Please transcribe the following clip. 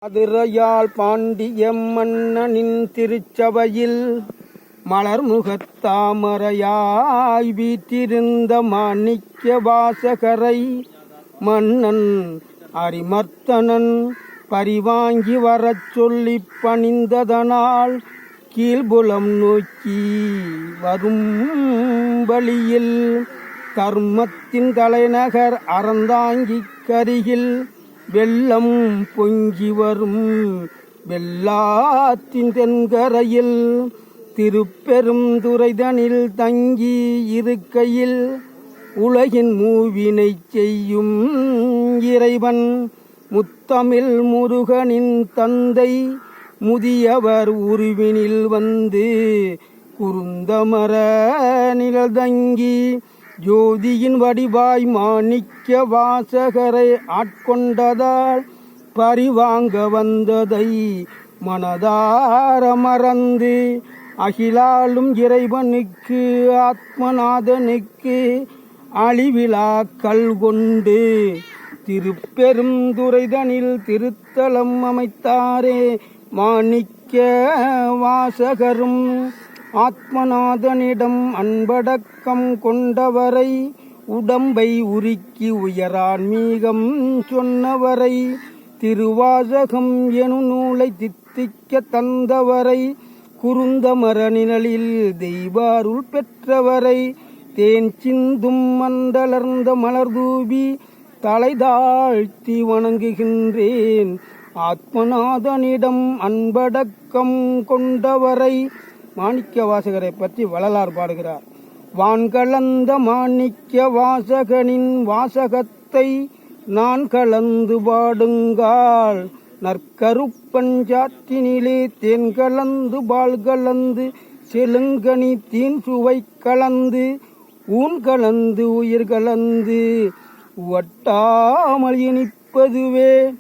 மதுரையாள் பாண்டிய மன்னனின் திருச்சபையில் மலர்முகத்தாமரையாய் வீற்றிருந்த மாணிக்க வாசகரை மன்னன் அரிமர்த்தனன் பரிவாங்கி வரச் சொல்லி பணிந்ததனால் கீழ்புலம் நோக்கி வரும் வழியில் தர்மத்தின் தலைநகர் அறந்தாங்கிக் கரியில் வெள்ளம் பொங்கி வரும் வெள்ளாற்றின் தென்கரையில் திருப்பெருந்துறைதனில் தங்கி இருக்கையில் உலகின் மூவினை செய்யும் இறைவன் முத்தமிழ் முருகனின் தந்தை முதியவர் உருவினில் வந்து குருந்தமர நிழல் தங்கி ஜோதியின் வடிவாய் மாணிக்க வாசகரை ஆட்கொண்டதால் பரிவாங்க வந்ததை மனதார மறந்து அகிலாலும் இறைவனுக்கு ஆத்மநாதனுக்கு அழிவிலா கல் கொண்டு திருப்பெருந்துறைதனில் திருத்தலம் அமைத்தாரே மாணிக்க வாசகரும் ஆத்மநாதனிடம் அன்படக்கம் கொண்டவரை உடம்பை உருக்கி உயரான்மீகம் சொன்னவரை திருவாசகம் எனும் நூலை தித்திக்க தந்தவரை குருந்தமர நிழலில் தெய்வாருள் பெற்றவரை தேன் சிந்தும் மண்டலர்ந்த மலர்தூபி தலை தாழ்த்தி வணங்குகின்றேன் ஆத்மநாதனிடம் அன்படக்கம் கொண்டவரை மாணிக்க வாசகரை பற்றி வள்ளலார் பாடுகிறார். வான் கலந்த மாணிக்க வாசகனின் வாசகத்தை நான் கலந்து பாடுங்கால் நற்கருப்பஞ்சாற்றினிலே தேன் கலந்து பால் கலந்து செலுங்கனி தீன் சுவை கலந்து ஊன் கலந்து உயிர் கலந்து ஒட்டாமல் இனிப்பதுவே